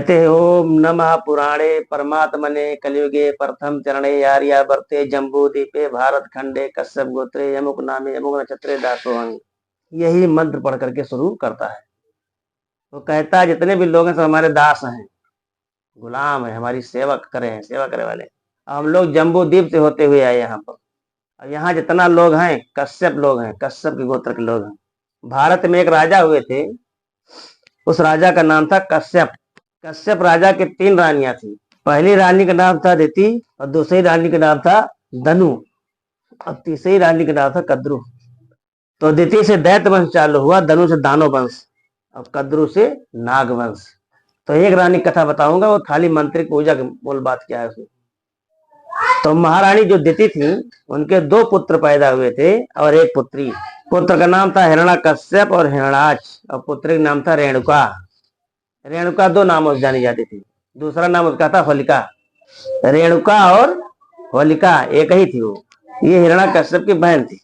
कहते हैं ओम नमः पुराणे परमात्मने कलियुगे प्रथम चरणे आर्यावर्ते जम्बू द्वीपे भारत खंडे कश्यप गोत्रे यमुक नामे यमुक नक्षत्रे दासोहं। यही मंत्र पढ़ करके शुरू करता है। तो कहता है जितने भी लोग हैं सब हमारे दास हैं, गुलाम है, हमारी सेवा करे हैं, सेवा करे वाले। हम लोग जम्बू द्वीप से होते हुए आए यहाँ पर। और यहाँ जितना लोग हैं कश्यप लोग हैं, कश्यप के गोत्र के लोग हैं। भारत में एक राजा हुए थे, उस राजा का नाम था कश्यप। कश्यप राजा के 3 रानियां थी। पहली रानी का नाम था दिति, और दूसरी रानी का नाम था धनु, और तीसरी रानी का नाम था कद्रु। तो दिति से दैत्य वंश चालू हुआ, धनु से दानव वंश, और कद्रु से नाग वंश। तो एक रानी कथा बताऊंगा, वो खाली मंत्रिक पूजा की मूल बात क्या है उसमें। तो महारानी जो दिति थी, उनके 2 पुत्र पैदा हुए थे और एक पुत्री। पुत्र का नाम था हिरण्यकश्यप और हिरण्याक्ष, और पुत्री का नाम था रेणुका। रेणुका 2 नामों से जानी जाती थी। दूसरा नाम उसका था होलिका। रेणुका और होलिका एक ही थी वो। ये हिरण्यकश्यप की बहन थी।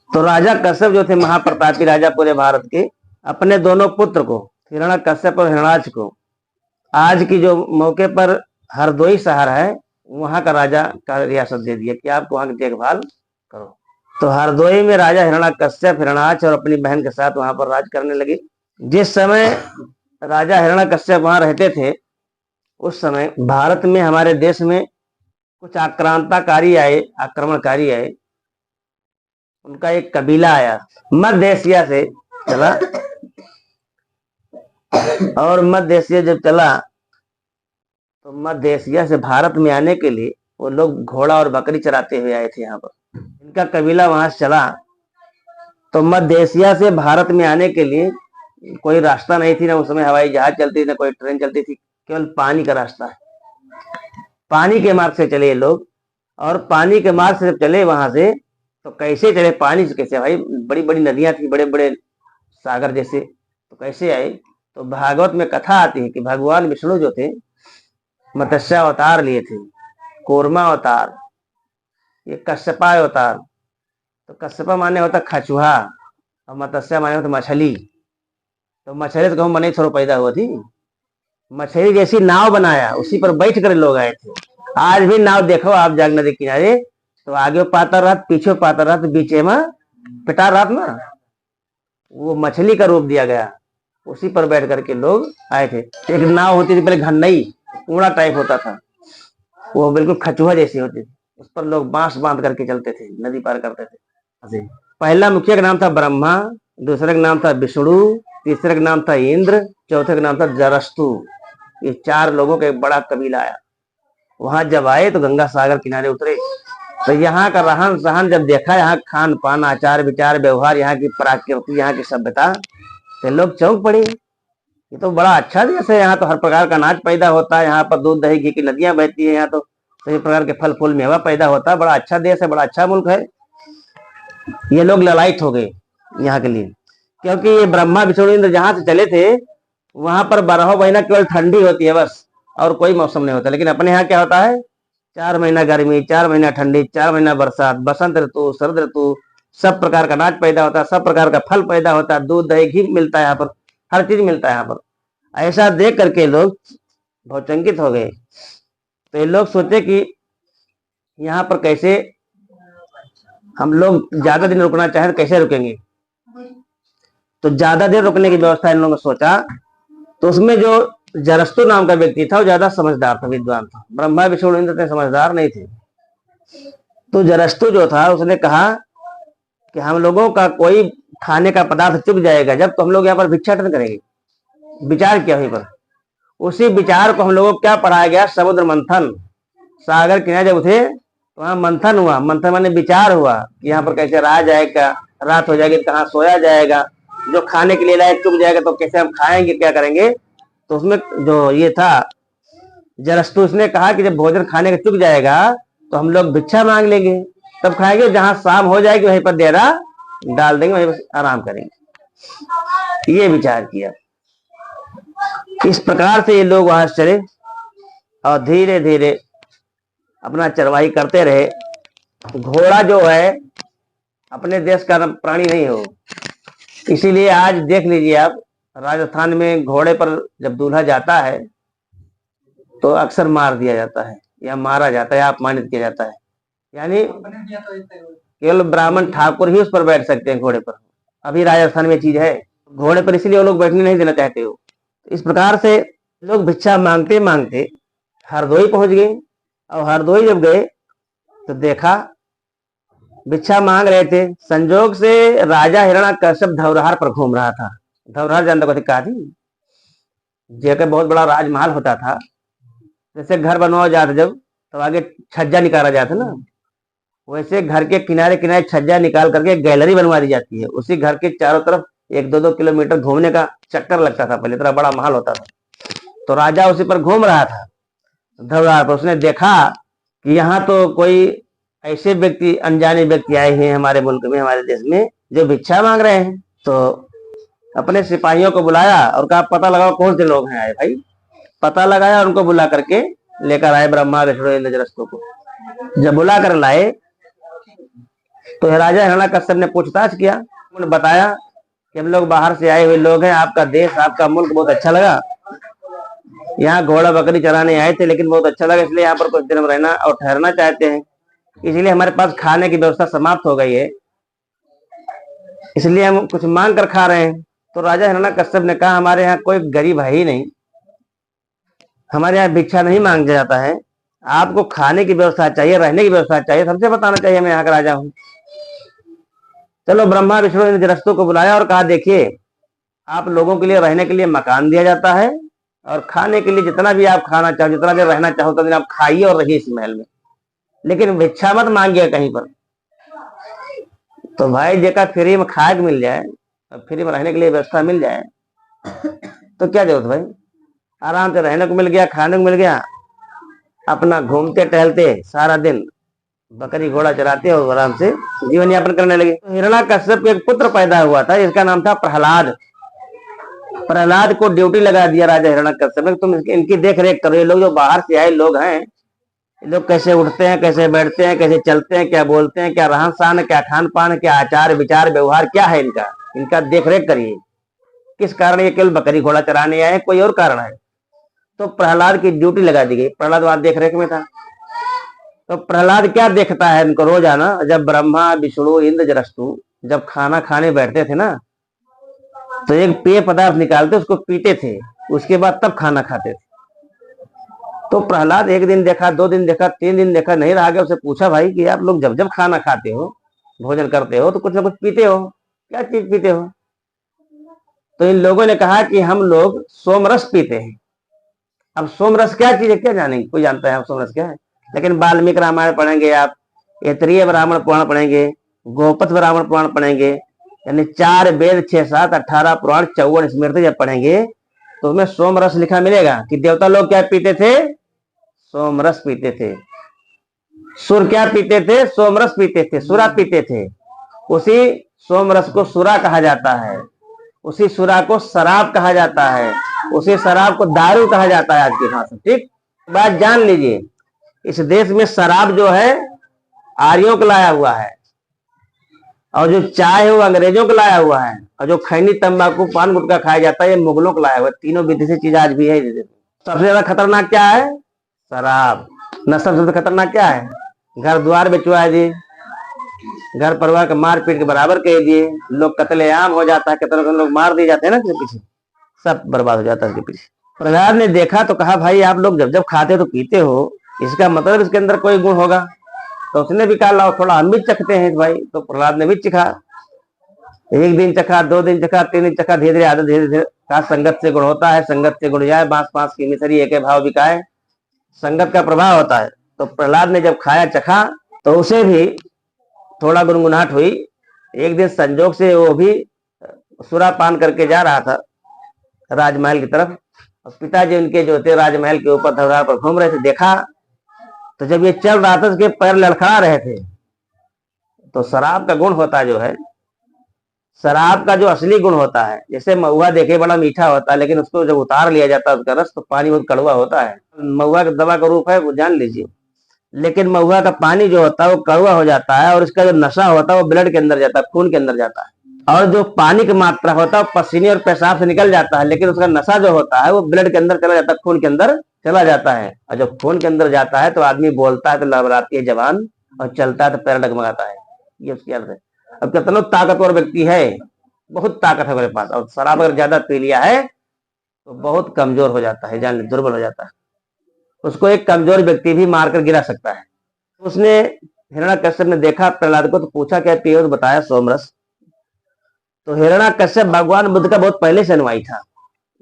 तो राजा कश्यप जो थे, महाप्रतापी राजा पूरे भारत के, अपने दोनों पुत्र को, हिरण्यकश्यप और हिरण्याक्ष को, आज की जो मौके पर हरदोई शहर है, वहां का राजा का रियासत दे दिया कि आप वहां की देखभाल करो। तो हरदोई में राजा हिरण्यकश्यप, हिरण्याक्ष और अपनी बहन के साथ वहां पर राज करने लगे। जिस समय राजा हिरण्यकश्यप वहां रहते थे, उस समय भारत में, हमारे देश में कुछ आक्रांताकारी आए, आक्रमणकारी आए। उनका एक कबीला आया, मध्य एशिया से चला, और मध्य एशिया जब चला तो मध्य एशिया से भारत में आने के लिए वो लोग घोड़ा और बकरी चराते हुए आए थे यहाँ पर। इनका कबीला वहां से चला। तो मध्य एशिया से भारत में आने के लिए कोई रास्ता नहीं थी, ना उस समय हवाई जहाज चलती, ना कोई ट्रेन चलती थी, केवल पानी का रास्ता है। पानी के मार्ग से चले ये लोग, और पानी के मार्ग से जब चले वहां से, तो कैसे चले, पानी से कैसे भाई, बड़ी बड़ी नदियां थी, बड़े बड़े सागर जैसे, तो कैसे आए। तो भागवत में कथा आती है कि भगवान विष्णु जो थे, मत्स्य अवतार लिए थे, कूर्मा अवतार, ये कश्यपा अवतार। तो कश्यपा माने होता कछुआ, और मत्स्य माने होता मछली। तो मछली तो कहूँ बने थोड़ा पैदा हुआ थी। मछली जैसी नाव बनाया, उसी पर बैठ कर लोग आए थे। आज भी नाव देखो आप जाग नदी किनारे, तो आगे पातर रात, पीछे पातर रात, बीच में पिटार रात ना, वो मछली का रूप दिया गया। उसी पर बैठ करके लोग आए थे। एक नाव होती थी पहले, घन्नई पूरा टाइप होता था, वो बिल्कुल खचुआ जैसी होती थी। उस पर लोग बांस बांध करके चलते थे, नदी पार करते थे। पहला मुखिया का नाम था ब्रह्मा, दूसरे का नाम था विष्णु, तीसरे का नाम था इंद्र, चौथे का नाम था जरस्तु। ये 4 लोगों का एक बड़ा कबीला आया। वहां जब आए तो गंगा सागर किनारे उतरे। तो यहाँ का रहन सहन जब देखा, यहाँ खान पान, आचार विचार, व्यवहार, यहाँ की प्रकृति, यहाँ की सभ्यता, तो लोग चौंक पड़े। ये तो बड़ा अच्छा देश है, यहाँ तो हर प्रकार का अनाज पैदा होता है, यहाँ पर दूध दही घी की नदियां बहती है, यहाँ तो सभी प्रकार के फल फूल मेवा पैदा होता है। बड़ा अच्छा देश है, बड़ा अच्छा मुल्क है। ये लोग ललायत हो गए यहाँ के लिए, क्योंकि ये ब्रह्मा विष्णु इंद्र जहां से चले थे, वहां पर 12 महीना केवल ठंडी होती है बस, और कोई मौसम नहीं होता। लेकिन अपने यहाँ क्या होता है, 4 महीना गर्मी, 4 महीना ठंडी, 4 महीना बरसात, बसंत ऋतु, शरद ऋतु, सब प्रकार का अनाज पैदा होता है, सब प्रकार का फल पैदा होता है, दूध दही घी मिलता है यहाँ पर, हर चीज मिलता है यहाँ पर। ऐसा देख करके लोग बहुत चंकित हो गए। तो ये लोग सोचे कि यहाँ पर कैसे हम लोग ज्यादा दिन रुकना चाहें तो कैसे रुकेंगे। तो ज्यादा देर रुकने की व्यवस्था इन लोगों ने सोचा। तो उसमें जो जरस्तु नाम का व्यक्ति था, वो ज्यादा समझदार था, विद्वान था। ब्रह्मा विष्णु इंद्र समझदार नहीं थे। तो जरस्तु जो था, उसने कहा कि हम लोगों का कोई खाने का पदार्थ चुक जाएगा जब, तो हम लोग यहाँ पर भिक्षाटन करेंगे। विचार किया वहीं पर। उसी विचार को हम लोगों को क्या पढ़ाया गया, समुद्र मंथन। सागर किनारे जब थे तो वहां मंथन हुआ। मंथन माने विचार हुआ कि यहाँ पर कैसे रहा जाएगा, रात हो जाएगी कहाँ सोया जाएगा, जो खाने के लिए लायक चुक जाएगा तो कैसे हम खाएंगे, क्या करेंगे। तो उसमें जो ये था जरस्तु, उसने कहा कि जब भोजन खाने का चुक जाएगा तो हम लोग भिक्षा मांग लेंगे, तब खाएंगे। जहां शाम हो जाएगी वहीं पर डेरा डाल देंगे, वहीं पर आराम करेंगे। ये विचार किया। इस प्रकार से ये लोग वहां से चले और धीरे धीरे अपना चरवाही करते रहे। घोड़ा जो है अपने देश का प्राणी नहीं हो, इसीलिए आज देख लीजिए आप, राजस्थान में घोड़े पर जब दूल्हा जाता है तो अक्सर मार दिया जाता है या मारा जाता है या अपमानित किया जाता है। यानी केवल ब्राह्मण ठाकुर ही उस पर बैठ सकते हैं घोड़े पर। अभी राजस्थान में चीज है, घोड़े पर इसलिए वो लोग बैठने नहीं देना चाहते हो। इस प्रकार से लोग भिक्षा मांगते मांगते हरदोई पहुंच गए, और हरदोई जब गए तो देखा भिक्षा मांग रहे थे, संजोग से राजा हिरण्याकश्यप धौरहार पर घूम रहा था। धौरहार जानता को कहा थी, जेकर बहुत बड़ा राजमहल होता था। जैसे घर बनवाया जाता जब, तो आगे छज्जा निकाला जाता ना, वैसे घर के किनारे किनारे छज्जा निकाल करके गैलरी बनवा दी जाती है। उसी घर के चारों तरफ 1-2 किलोमीटर घूमने का चक्कर लगता था, पहले इतना बड़ा महल होता था। तो राजा उसी पर घूम रहा था धौरहार पर। उसने देखा कि यहाँ तो कोई ऐसे व्यक्ति, अनजाने व्यक्ति आए हैं हमारे मुल्क में, हमारे देश में, जो भिक्षा मांग रहे हैं। तो अपने सिपाहियों को बुलाया और कहा पता लगाओ कौन से लोग हैं आए। भाई पता लगाया और उनको बुला करके लेकर आए ब्रह्मा विष्णु इंद्रजरस्तु को। जब बुला कर लाए तो राजा हिरण्याकश्यप ने पूछताछ किया। उन्होंने बताया कि हम लोग बाहर से आए हुए लोग हैं, आपका देश आपका मुल्क बहुत अच्छा लगा, यहाँ घोड़ा बकरी चराने आए थे, लेकिन बहुत अच्छा लगा, इसलिए यहाँ पर कुछ दिन रहना और ठहरना चाहते हैं। इसलिए हमारे पास खाने की व्यवस्था समाप्त हो गई है, इसलिए हम कुछ मांग कर खा रहे हैं। तो राजा हिरण्याकश्यप ने कहा हमारे यहाँ कोई गरीब है ही नहीं, हमारे यहाँ भिक्षा नहीं मांगा जाता है, आपको खाने की व्यवस्था चाहिए, रहने की व्यवस्था चाहिए, सबसे बताना चाहिए, मैं यहाँ का राजा हूँ। चलो ब्रह्मा विष्णु इंद्रजरस्तु को बुलाया और कहा देखिए आप लोगों के लिए रहने के लिए मकान दिया जाता है, और खाने के लिए जितना भी आप खाना चाहो, जितना देर रहना चाहो उतना दिन आप खाइए और रहिए इस महल में, लेकिन भिक्षा मत मांगिए कहीं पर। तो भाई जेका फ्री में खाए मिल जाए, फ्री में रहने के लिए व्यवस्था मिल जाए, तो क्या जरूरत भाई, आराम से रहने को मिल गया, खाने को मिल गया, अपना घूमते टहलते सारा दिन बकरी घोड़ा चराते और आराम से जीवन यापन करने लगे। तो हिरण्याकश्यप एक पुत्र पैदा हुआ था, इसका नाम था प्रहलाद। प्रहलाद को ड्यूटी लगा दिया राजा हिरण्याकश्यप ने, तुम इनकी देख रेख करो। ये लोग जो बाहर से आए लोग हैं, ये लोग कैसे उठते हैं, कैसे बैठते हैं, कैसे चलते हैं, क्या बोलते हैं, क्या रहन सहन है, क्या खान पान, क्या आचार विचार व्यवहार क्या है इनका देख रेख करिए। किस कारण ये केवल बकरी घोड़ा चराने आए, कोई और कारण है? तो प्रहलाद की ड्यूटी लगा दी गई। प्रहलाद वहां देख रेख में था। तो प्रहलाद क्या देखता है इनको रोजाना, जब ब्रह्मा विष्णु इंद्रजरस्तु जब खाना खाने बैठते थे ना, तो एक पेय पदार्थ निकालते उसको पीते थे, उसके बाद तब खाना खाते थे। तो प्रहलाद एक दिन देखा, 2 दिन देखा, 3 दिन देखा, नहीं रहा गया। उसे पूछा भाई कि आप लोग जब जब खाना खाते हो, भोजन करते हो, तो कुछ ना कुछ पीते हो, क्या चीज पीते हो? तो इन लोगों ने कहा कि हम लोग सोमरस पीते हैं। अब सोमरस क्या चीज है, क्या जानेंगे, कोई जानता है सोमरस क्या है? लेकिन वाल्मीकि रामायण पढ़ेंगे आप, ऐतरेय ब्राह्मण पुराण पढ़ेंगे, गोपथ ब्राह्मण पुराण पढ़ेंगे, यानी 4 वेद 6 7 18 पुराण 54 स्मृति जब पढ़ेंगे तो उसमें सोमरस लिखा मिलेगा कि देवता लोग क्या पीते थे, सोमरस पीते थे। सुर क्या पीते थे, सोमरस पीते थे, सुरा पीते थे। उसी सोमरस को सुरा कहा जाता है, उसी सुरा को शराब कहा जाता है, उसी शराब को दारू कहा जाता है आज की भाषा। ठीक बात जान लीजिए, इस देश में शराब जो है आर्यों को लाया हुआ है, और जो चाय है वो अंग्रेजों को लाया हुआ है, और जो खैनी तंबाकू पान गुटखा खाया जाता है ये मुगलों को लाया हुआ है। तीनों विदेशी चीज आज भी है। सबसे ज्यादा खतरनाक क्या है, शराब। नशा सबसे खतरनाक क्या है, घर द्वार बेचवा दिए, घर परिवार का मार पीट के बराबर कह दिए, लोग कत्लेआम हो जाता है, कितने लोग मार दिए जाते हैं ना पीछे, सब बर्बाद हो जाता है इसके पीछे। प्रहलाद ने देखा तो कहा भाई आप लोग जब जब खाते हो तो पीते हो, इसका मतलब इसके अंदर कोई गुण होगा। तो उसने भी कहा लाओ थोड़ा हम भी चखते हैं भाई। तो प्रहलाद ने भी चखा, 1 दिन चखा, 2 दिन चखा, 3 दिन चखा, धीरे धीरे आदत, धीरे धीरे कहा संगत से गुण होता है, संगत से गुण जाए, बांस बांस की मिसरी एक भाव बिकाए, संगत का प्रभाव होता है। तो प्रहलाद ने जब खाया चखा तो उसे भी थोड़ा गुनगुनाहट हुई। एक दिन संजोग से वो भी सुरा पान करके जा रहा था राजमहल की तरफ, और पिताजी उनके जो थे राजमहल के ऊपर धौरा पर घूम रहे थे। देखा तो जब ये चल रहा था उसके पैर लड़खड़ा रहे थे। तो शराब का गुण होता जो है, शराब का जो असली गुण होता है, जैसे महुआ देखे बड़ा मीठा होता है, लेकिन उसको जब उतार लिया जाता है उसका रस, तो पानी बहुत कड़वा होता है। महुआ का दवा का रूप है वो जान लीजिए, लेकिन महुआ का पानी जो होता है वो कड़वा हो जाता है, और इसका जो नशा होता है वो ब्लड के अंदर जाता है, खून के अंदर जाता है। और जो पानी की मात्रा होता है पसीने और पेशाब से निकल जाता है, लेकिन उसका नशा जो होता है वो ब्लड के अंदर चला जाता है, खून के अंदर चला जाता है। और जब खून के अंदर जाता है तो आदमी बोलता है तो लड़बड़ाती है जबान, और चलता है तो पैर डगमगाता है। ये उसकी अर्थ है। अब कितना ताकतवर व्यक्ति है, बहुत ताकत है मेरे पास, और शराब अगर ज्यादा पी लिया है तो बहुत कमजोर हो जाता है, जान दुर्बल हो जाता है। उसको एक कमजोर व्यक्ति भी मारकर गिरा सकता है। उसने हिरण्याकश्यप ने देखा प्रहलाद को, तो पूछा क्या पियो, तो बताया सोमरस। तो हिरण्याकश्यप भगवान बुद्ध का बहुत पहले से अनुयायी था।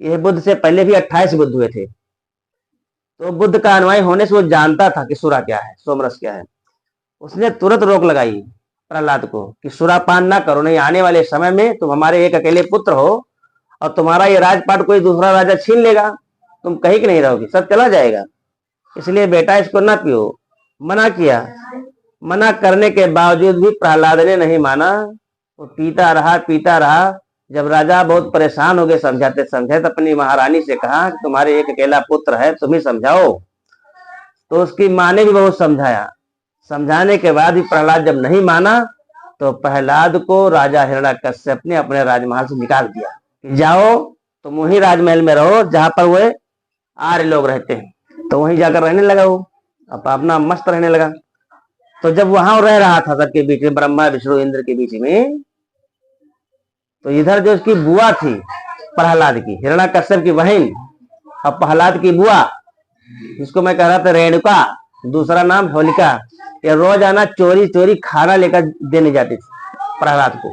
यह बुद्ध से पहले भी 28 बुद्ध हुए थे। तो बुद्ध का अनुयायी होने से वो जानता था कि सुरा क्या है, सोमरस क्या है। उसने तुरंत रोक लगाई प्रहलाद को कि सुरापान ना करो, नहीं आने वाले समय में तुम हमारे एक अकेले पुत्र हो और तुम्हारा ये राजपाट कोई दूसरा राजा छीन लेगा, तुम कहीं की नहीं रहोगी, सब चला जाएगा। इसलिए बेटा इसको ना पियो। मना किया। मना करने के बावजूद भी प्रहलाद ने नहीं माना। वो पीता रहा पीता रहा। जब राजा बहुत परेशान हो गए समझाते समझाते, तो अपनी महारानी से कहा कि तुम्हारे एक अकेला पुत्र है, तुम ही समझाओ। तो उसकी माँ ने भी बहुत समझाया। समझाने के बाद भी प्रहलाद जब नहीं माना, तो प्रहलाद को राजा हिरण्याकश्यप ने अपने राजमहल से निकाल दिया कि जाओ तुम वही राजमहल में रहो जहां पर वो आर्य लोग रहते हैं। तो वहीं जाकर रहने लगा वो, अब अपना मस्त रहने लगा। तो जब वहां रह रहा था सबके बीच में, ब्रह्मा विष्णु इंद्र के बीच में, तो इधर जो उसकी बुआ थी प्रहलाद की, हिरण्याकश्यप की बहन और प्रहलाद की बुआ, जिसको मैं कह रहा था रेणुका, दूसरा नाम होलिका, ये रोजाना चोरी चोरी खाना लेकर देने जाती थी प्रहलाद को,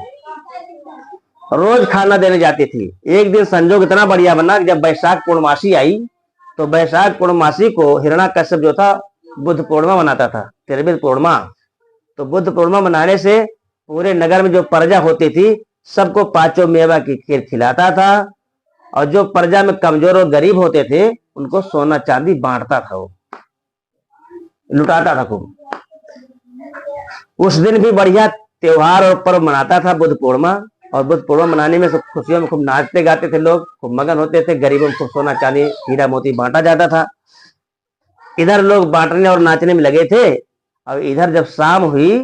रोज खाना देने जाती थी। एक दिन संजोग इतना बढ़िया बना कि जब वैशाख पूर्णमासी आई, तो वैशाख पूर्णमासी को हिरण्याकश्यप जो था बुद्ध पूर्णिमा मनाता था, 13वीं पूर्णिमा। तो बुद्ध पूर्णिमा मनाने से पूरे नगर में जो प्रजा होती थी सबको पांचों मेवा की खीर खिलाता था, और जो प्रजा में कमजोर और गरीब होते थे उनको सोना चांदी बांटता था, वो लुटाता था खूब। उस दिन भी बढ़िया त्योहार और पर्व मनाता था बुद्ध पूर्णिमा। और बुद्ध पूर्णिमा मनाने में सब खुशियों में खूब नाचते गाते थे लोग, खूब मगन होते थे। गरीबों को सोना चांदी हीरा मोती बांटा जाता था। इधर लोग बांटने और नाचने में लगे थे। और इधर जब शाम हुई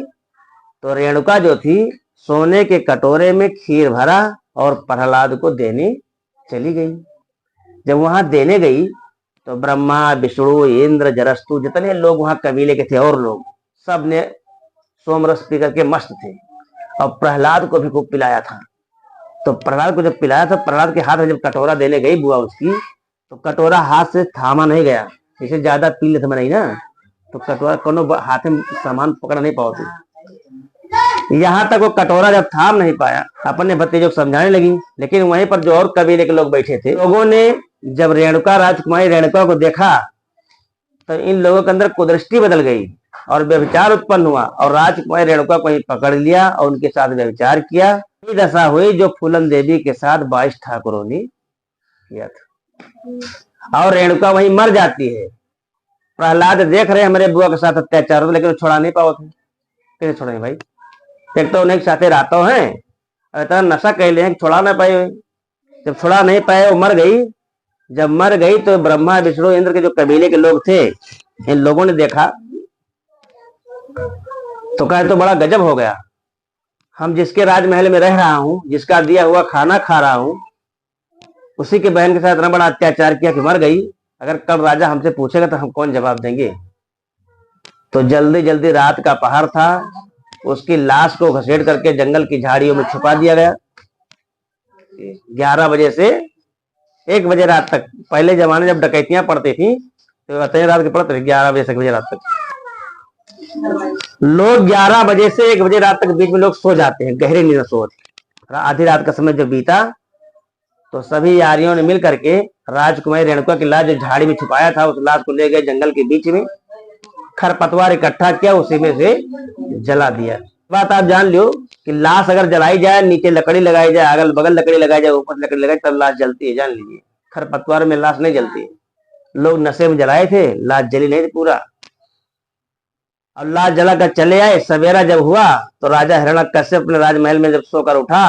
तो रेणुका जो थी सोने के कटोरे में खीर भरा और प्रहलाद को देने चली गई। जब वहां देने गई तो ब्रह्मा विष्णु इंद्र जरस्तु जितने लोग वहां कबीले के थे और लोग सब ने सोमरस पी करके मस्त थे, और प्रहलाद को भी खूब पिलाया था। तो प्रहलाद को जब पिलाया था, प्रहलाद के हाथ में जब कटोरा देने गई बुआ उसकी, तो कटोरा हाथ से थामा नहीं गया। जैसे ज्यादा पी लेते नहीं ना, तो कटोरा कोनो हाथ में सामान पकड़ नहीं पाती। यहाँ तक वो कटोरा जब थाम नहीं पाया, अपने भतीजों को समझाने लगी। लेकिन वहीं पर जो और कबीले के लोग बैठे थे, लोगों ने जब रेणुका राजकुमारी रेणुका को देखा, तो इन लोगों के अंदर कुदृष्टि बदल गई और व्यभिचार उत्पन्न हुआ, और राजकुमारी रेणुका को ही पकड़ लिया और उनके साथ व्यभिचार किया। ये दशा हुई जो फूलन देवी के साथ 22 ठाकुरों ने किया था, और रेणुका वहीं मर जाती है। प्रहलाद देख रहे हमारे बुआ के साथ अत्याचार, लेकिन वो छोड़ा नहीं पाओ थे। कैसे छोड़े भाई, एक तो उन्हें साथे रहते हैं, इतना नशा कहले हैं छोड़ा ना पाए। जब छोड़ा नहीं पाए वो मर गई। जब मर गई तो ब्रह्मा विष्णु इंद्र के जो कबीले के लोग थे, इन लोगों ने देखा तो कहा तो बड़ा गजब हो गया। हम जिसके राजमहल में रह रहा हूं, जिसका दिया हुआ खाना खा रहा हूं, उसी के बहन के साथ इतना बड़ा अत्याचार किया कि मर गई। अगर कल राजा हमसे पूछेगा तो हम कौन जवाब देंगे। तो जल्दी जल्दी रात का पहर था, उसकी लाश को घसीट करके जंगल की झाड़ियों में छुपा दिया गया। 11 बजे से 1 बजे रात तक, पहले जमाने जब डकैतियां पड़ती थी तो बताइए रात के पड़ते थे 11 बजे से 1 बजे रात तक। लोग 11 बजे से 1 बजे रात तक बीच में लोग सो जाते हैं, गहरी नींद सोते। आधी रात का समय जब बीता तो सभी यारियों ने मिल करके राजकुमारी रेणुका की लाश जो झाड़ी में छुपाया था, उस लाश को ले गए जंगल के बीच में, खरपतवार इकट्ठा किया, उसी में से जला दिया। बात आप जान लो कि लाश अगर जलाई जाए, नीचे लकड़ी लगाई जाए, अगल बगल लकड़ी लगाई जाए, ऊपर लकड़ी लगाई, तब लाश जलती है, जान लीजिए। खरपतवार में लाश नहीं जलती है। लोग नशे में जलाए थे, लाश जली नहीं थी पूरा। और लाश जला कर चले आए। सवेरा जब हुआ तो राजा हिरण्याकश्यप अपने राजमहल में जब सोकर उठा,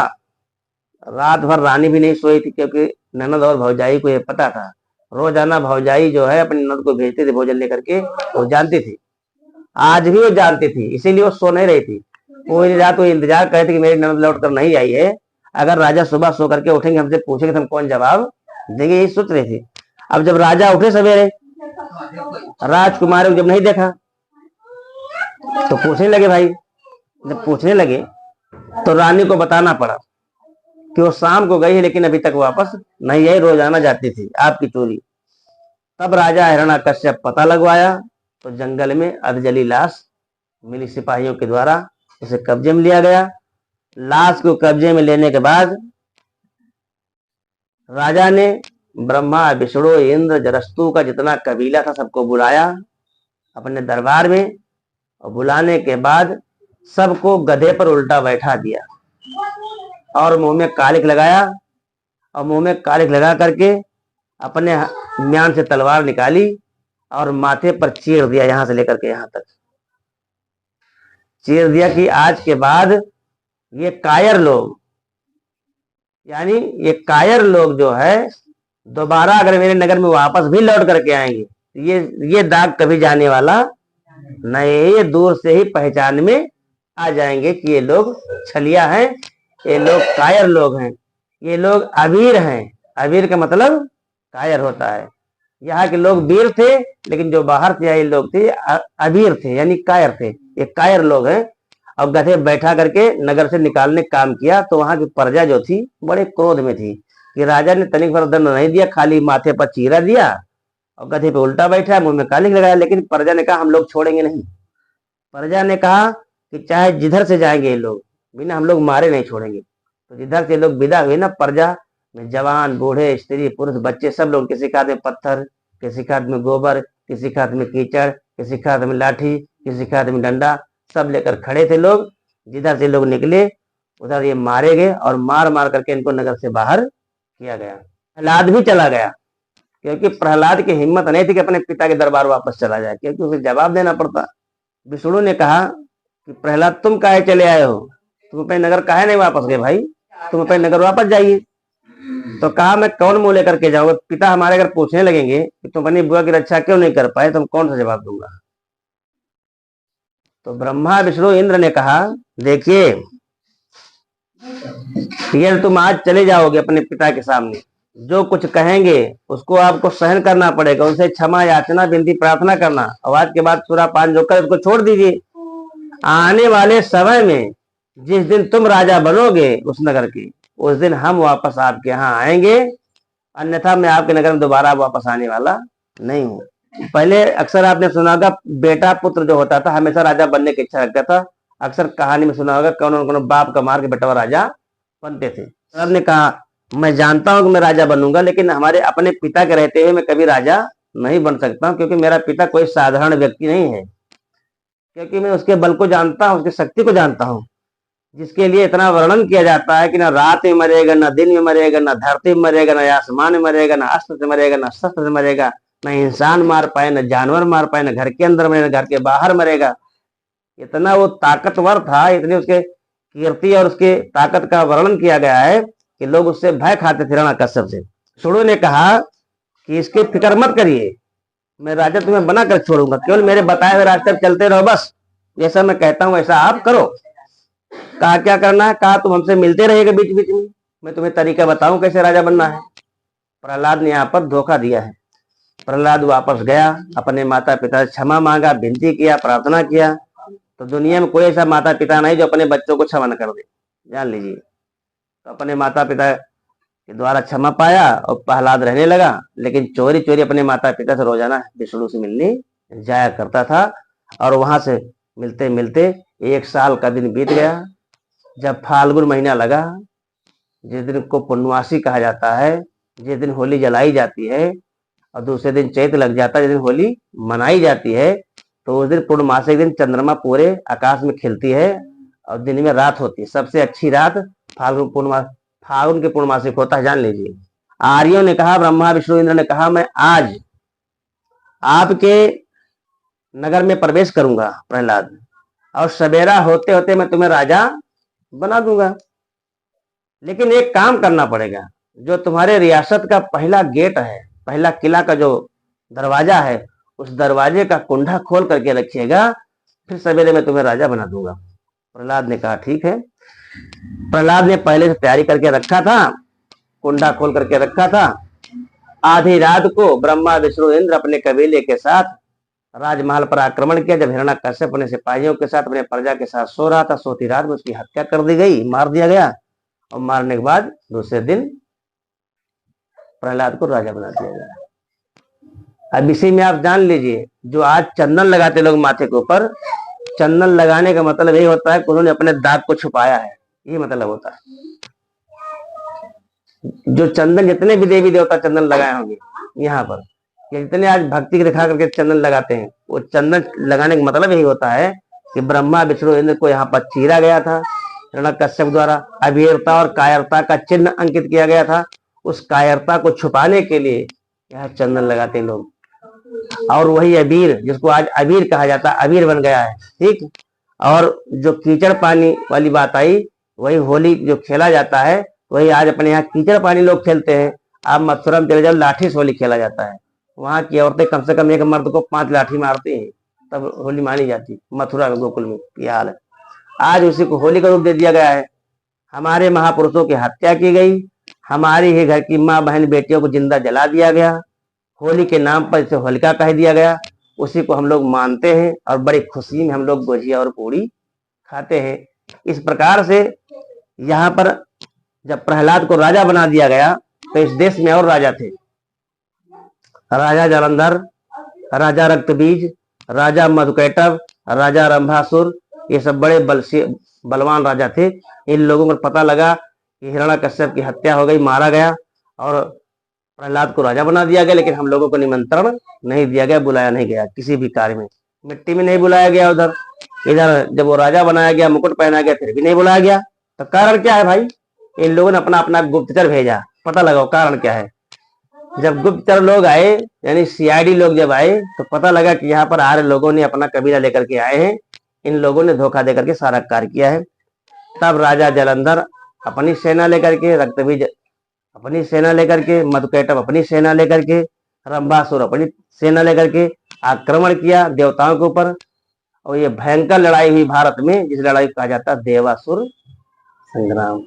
रात भर रानी भी नहीं सोई थी, क्योंकि ननद और भौजाई को ये पता था। रोजाना भौजाई जो है अपनी ननद को भेजती थी भोजन लेकर के, वो जानती थी, आज भी वो जानती थी, इसीलिए वो सो नहीं रही थी। पूरी रात वो इंतजार करे थे कि मेरी ननद लौट कर नहीं आई है, अगर राजा सुबह सो करके उठेंगे, हमसे पूछेंगे तो हम कौन जवाब देंगे, यही सोच रहे थे। अब जब राजा उठे सवेरे, राजकुमार को जब नहीं देखा तो पूछने लगे भाई। जब पूछने लगे तो रानी को बताना पड़ा कि वो शाम को गई है लेकिन अभी तक वापस नहीं आई, रोजाना जाती थी आपकी चोरी। तब राजा हिरण्यकश्यप पता लगवाया तो जंगल में अधजली लाश मिली, सिपाहियों के द्वारा उसे कब्जे में लिया गया। लाश को कब्जे में लेने के बाद राजा ने ब्रह्मा, विष्णु, इंद्र, जरस्तु का जितना कबीला था सबको बुलाया अपने दरबार में, और बुलाने के बाद सबको गधे पर उल्टा बैठा दिया और मुंह में कालिक लगाया, और मुंह में कालिक लगा करके अपने म्यान से तलवार निकाली और माथे पर चीर दिया, यहां से लेकर के यहां तक चीर दिया कि आज के बाद ये कायर लोग, यानी ये कायर लोग जो है दोबारा अगर मेरे नगर में वापस भी लौट करके आएंगे, ये दाग कभी जाने वाला नहीं, ये दूर से ही पहचान में आ जाएंगे कि ये लोग छलिया हैं, ये लोग कायर लोग हैं, ये लोग अबीर हैं। अबीर का मतलब कायर होता है। यहाँ के लोग वीर थे लेकिन जो बाहर से आए लोग थे अबीर थे, यानी कायर थे, ये कायर लोग हैं। और गधे बैठा करके नगर से निकालने काम किया तो वहां की प्रजा जो थी बड़े क्रोध में थी कि राजा ने तनिक भर दंड नहीं दिया, खाली माथे पर चीरा दिया और गधे पे उल्टा बैठा, मुंह में कालिक लगाया। लेकिन प्रजा ने कहा हम लोग छोड़ेंगे नहीं। प्रजा ने कहा कि चाहे जिधर से जाएंगे ये लोग, बिना हम लोग मारे नहीं छोड़ेंगे। तो जिधर से लोग विदा हुए ना, प्रजा में जवान, बूढ़े, स्त्री, पुरुष, बच्चे सब लोग, किसी के हाथ में पत्थर, किसी के हाथ में गोबर, किसी के हाथ में कीचड़, किसी के हाथ में लाठी, किसी के हाथ में डंडा, सब लेकर खड़े थे लोग। जिधर से लोग निकले उधर ये मारे गए और मार मार करके इनको नगर से बाहर किया गया। प्रहलाद भी चला गया क्योंकि प्रहलाद की हिम्मत नहीं थी कि अपने पिता के दरबार वापस चला जाए, क्योंकि उसे जवाब देना पड़ता। विष्णु ने कहा कि प्रहलाद तुम काहे चले आए हो, तुम अपने नगर काहे नहीं वापस गए भाई, तुम अपने नगर वापस जाइए। तो कहा मैं कौन मुंह लेकर के जाऊंगा, पिता हमारे अगर पूछने लगेंगे कि तुम अपनी बुआ की रक्षा क्यों नहीं कर पाए तो हम कौन सा जवाब दूंगा। तो ब्रह्मा, विष्णु, इंद्र ने कहा देखिए ये तुम आज चले जाओगे अपने पिता के सामने, जो कुछ कहेंगे उसको आपको सहन करना पड़ेगा, उनसे क्षमा याचना, विनती प्रार्थना करना, और आज के बाद सुरापान जो कर उसको छोड़ दीजिए। आने वाले समय में जिस दिन तुम राजा बनोगे उस नगर के, उस दिन हम वापस आपके यहाँ आएंगे, अन्यथा मैं आपके नगर में दोबारा वापस आने वाला नहीं हूँ। पहले अक्सर आपने सुना होगा बेटा पुत्र जो होता था हमेशा राजा बनने की इच्छा रखता था। अक्सर कहानी में सुना होगा कौन कौन बाप का मार के बेटा राजा बनते थे। प्रहलाद ने कहा मैं जानता हूं कि मैं राजा बनूंगा, लेकिन हमारे अपने पिता के रहते हुए मैं कभी राजा नहीं बन सकता हूं, क्योंकि मेरा पिता कोई साधारण व्यक्ति नहीं है, क्योंकि मैं उसके बल को जानता हूं, उसकी शक्ति को जानता हूं, जिसके लिए इतना वर्णन किया जाता है कि ना रात में मरेगा, ना दिन में मरेगा, ना धरती में मरेगा, ना आसमान में मरेगा, ना अस्त्र से मरेगा, ना शस्त्र से मरेगा, ना इंसान मार पाए, ना जानवर मार पाए, ना घर के अंदर मरेगा, घर के बाहर मरेगा। इतना वो ताकतवर था, इतनी उसके कीर्ति और उसके ताकत का वर्णन किया गया है कि लोग उससे भय खाते थे, हिरण्यकश्यप से। शुरू ने कहा कि इसकी फिक्र मत करिए, मैं राजा तुम्हें बना कर छोड़ूंगा, केवल मेरे बताए हुए रास्ते पर चलते रहो, बस जैसा मैं कहता हूं वैसा आप करो। कहा क्या करना है, कहा तुम हमसे मिलते रहेगा बीच बीच में, मैं तुम्हें तरीका बताऊं कैसे राजा बनना है। प्रहलाद ने यहाँ पर धोखा दिया है। प्रहलाद वापस गया, अपने माता पिता से क्षमा मांगा, विनती किया, प्रार्थना किया। तो दुनिया में कोई ऐसा माता पिता नहीं जो अपने बच्चों को क्षमा न कर दे, जान लीजिए। तो अपने माता पिता के द्वारा क्षमा पाया और प्रहलाद रहने लगा, लेकिन चोरी चोरी अपने माता पिता से रोजाना विष्णु से मिलने जाया करता था। और वहां से मिलते मिलते 1 साल का दिन बीत गया। जब फाल्गुन महीना लगा, जिस दिन को पूर्णमासी कहा जाता है, जिस दिन होली जलाई जाती है और दूसरे दिन चैत लग जाता है, जिस दिन होली मनाई जाती है, तो उस दिन पूर्णमासी के दिन चंद्रमा पूरे आकाश में खिलती है और दिन में रात होती है। सबसे अच्छी रात फाल्गुन के पूर्णमासी को होता है, जान लीजिए। आर्यों ने कहा, ब्रह्मा, विष्णु, इंद्र ने कहा मैं आज आपके नगर में प्रवेश करूंगा प्रहलाद, और सवेरा होते होते मैं तुम्हें राजा बना दूंगा। लेकिन एक काम करना पड़ेगा, जो तुम्हारे रियासत का पहला गेट है, पहला किला का जो दरवाजा है, उस दरवाजे का कुंडा खोल करके रखिएगा, फिर सवेरे मैं तुम्हें राजा बना दूंगा। प्रहलाद ने कहा ठीक है। प्रहलाद ने पहले से तैयारी करके रखा था, कुंडा खोल करके रखा था। आधी रात को ब्रह्मा विष्णु इंद्र अपने कबीले के साथ राजमहल पर आक्रमण किया। जब हिरण्यकश्यप अपने सिपाहियों के साथ अपने प्रजा के साथ सो रहा था, सोती रात में उसकी हत्या कर दी गई, मार दिया गया। और मारने के बाद दूसरे दिन प्रहलाद को राजा बना दिया गया। अब इसी में आप जान लीजिए, जो आज चंदन लगाते लोग माथे के ऊपर, चंदन लगाने का मतलब यही होता है कि उन्होंने अपने दाग को छुपाया है, ये मतलब होता है। जो चंदन, जितने भी देवी देवता चंदन लगाए होंगे यहाँ पर, जितने आज भक्ति दिखा करके चंदन लगाते हैं, वो चंदन लगाने का मतलब यही होता है कि ब्रह्मा विष्णु इंद्र को यहाँ पर चीरा गया था हिरण्यकश्यप द्वारा। अवीरता और कायरता का चिन्ह अंकित किया गया था। उस कायरता को छुपाने के लिए यह चंदन लगाते हैं लोग। और वही अबीर, जिसको आज अबीर कहा जाता है, अबीर बन गया है, ठीक। और जो कीचड़ पानी वाली बात आई, वही होली जो खेला जाता है, वही आज अपने यहाँ कीचड़ पानी लोग खेलते हैं। आप मथुरा में चले जाओ, लाठी से होली खेला जाता है। वहां की औरतें कम से कम एक मर्द को 5 लाठी मारती हैं, तब होली मानी जाती। मथुरा में, गोकुल में ये हाल है। आज उसी को होली का रूप दे दिया गया है। हमारे महापुरुषों की हत्या की गई, हमारी ही घर की माँ बहन बेटियों को जिंदा जला दिया गया, होली के नाम पर इसे होलिका कह दिया गया। उसी को हम लोग मानते हैं और बड़ी खुशी में हम लोग गुजिया और पूड़ी खाते हैं। इस प्रकार से यहाँ पर जब प्रहलाद को राजा बना दिया गया, तो इस देश में और राजा थे। राजा जालंधर, राजा रक्तबीज, राजा मधुकैटभ, राजा रंभासुर, ये सब बड़े बलवान राजा थे। इन लोगों को पता लगा कि हिरण्यकश्यप की हत्या हो गई, मारा गया और प्रहलाद को राजा बना दिया गया, लेकिन हम लोगों को निमंत्रण नहीं दिया गया, बुलाया नहीं गया किसी भी कार्य में। मिट्टी में नहीं बुलाया गया उधर, इधर जब वो राजा बनाया गया, मुकुट पहना गया, फिर भी नहीं बुलाया गया। तो कारण क्या है भाई? इन लोगों ने अपना अपना गुप्तचर भेजा। पता लगाओ कारण क्या है। जब गुप्तचर लोग आए, यानी सीआईडी लोग जब आए, तो पता लगा कि यहाँ पर आ रहे लोगों ने अपना कबीला लेकर के आए हैं, इन लोगों ने धोखा देकर के सारा कार्य किया है। तब राजा जालंधर अपनी सेना लेकर के, रक्तबीज अपनी सेना लेकर के, मधुकैटभ अपनी सेना लेकर के, रंभासुर अपनी सेना लेकर के आक्रमण किया देवताओं के ऊपर। और ये भयंकर लड़ाई हुई भारत में, जिस लड़ाई को कहा जाता है देवासुर संग्राम।